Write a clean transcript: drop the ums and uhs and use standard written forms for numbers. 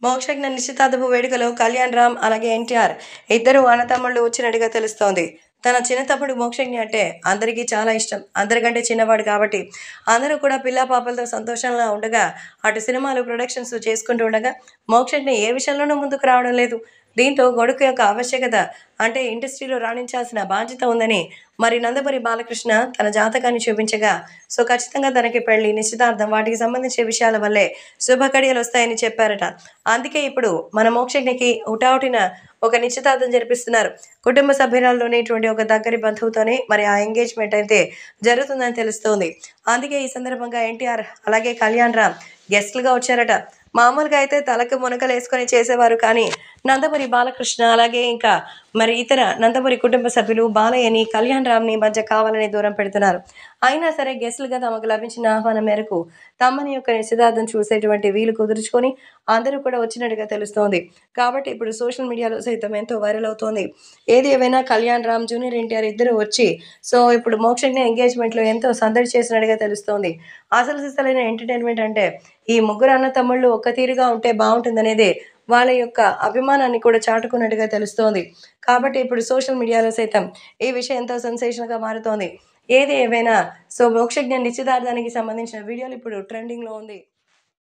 మోక్షజ్ఞ నిశ్చితార్థపు వేడుకలో కళ్యాణ్ రామ్ అలాగే ఎన్టీఆర్ ఇద్దరు అన్నతమ్ముళ్ళు వచ్చినట్టుగా తెలుస్తోంది. తన చిన్న తమ్ముడు మోక్షజ్ఞ అంటే అందరికీ చాలా ఇష్టం. అందరికంటే చిన్నవాడు కాబట్టి అందరూ కూడా పిల్లా పాపలతో సంతోషంగా ఉండగా అటు సినిమాలు ప్రొడక్షన్స్ చేసుకుంటూ ఉండగా మోక్షజ్ఞ ఏ విషయంలోనూ ముందుకు రావడం లేదు. దీంతో కొడుకు యొక్క ఆవశ్యకత అంటే ఇండస్ట్రీలో రాణించాల్సిన బాధ్యత ఉందని మరి నందమూరి బాలకృష్ణ తన జాతకాన్ని చూపించగా ఖచ్చితంగా తనకి పెళ్లి నిశ్చితార్థం వాటికి సంబంధించిన విషయాల వల్లే శుభకడియలు వస్తాయని చెప్పారట. అందుకే ఇప్పుడు మన మోక్షజ్ఞకి హుటాహుటిన ఒక నిశ్చితార్థం జరిపిస్తున్నారు. కుటుంబ సభ్యురాల్లోనే ఇటువంటి ఒక దగ్గరి బంధువుతోనే మరి ఆ ఎంగేజ్మెంట్ అయితే జరుగుతుందని తెలుస్తోంది. అందుకే ఈ సందర్భంగా ఎన్టీఆర్ అలాగే కళ్యాణ్ రామ్ గెస్ట్లుగా వచ్చారట. మామూలుగా అయితే తలకు మునకలేసుకొని చేసేవారు, కానీ నందమూరి బాలకృష్ణ అలాగే ఇంకా మరి ఇతర నందమూరి కుటుంబ సభ్యులు బాలయ్యని కళ్యాణ్ రామ్‌ని మధ్య కావాలని దూరం పెడుతున్నారు. అయినా సరే గెస్ట్‌లుగా తమకు లభించిన ఆహ్వానం మేరకు తమ్మని యొక్క నిశ్చితార్థం చూసేటువంటి వీలు కుదుర్చుకొని అందరూ కూడా వచ్చినట్టుగా తెలుస్తోంది. కాబట్టి ఇప్పుడు సోషల్ మీడియాలో సైతం ఎంతో వైరల్ అవుతోంది. ఏది ఏమైనా కళ్యాణ్ రామ్, జూనియర్ ఎన్టీఆర్ ఇద్దరు వచ్చి ఇప్పుడు మోక్షజ్ఞ ఎంగేజ్‌మెంట్‌లో ఎంతో సందడి చేసినట్టుగా తెలుస్తోంది. అసలు సిసలైన ఎంటర్‌టైన్‌మెంట్ అంటే ఈ ముగ్గురు అన్నతమ్ముళ్ళు ఒక్క తీరుగా ఉంటే బావుంటుందనేదే వాళ్ళ యొక్క అభిమానాన్ని కూడా చాటుకున్నట్టుగా తెలుస్తోంది. కాబట్టి ఇప్పుడు సోషల్ మీడియాలో సైతం ఈ విషయం ఎంతో సెన్సేషన్‌గా మారుతోంది. ఏది ఏవైనా మోక్షజ్ఞ నిశ్చితార్థానికి సంబంధించిన వీడియోలు ఇప్పుడు ట్రెండింగ్‌లో ఉంది.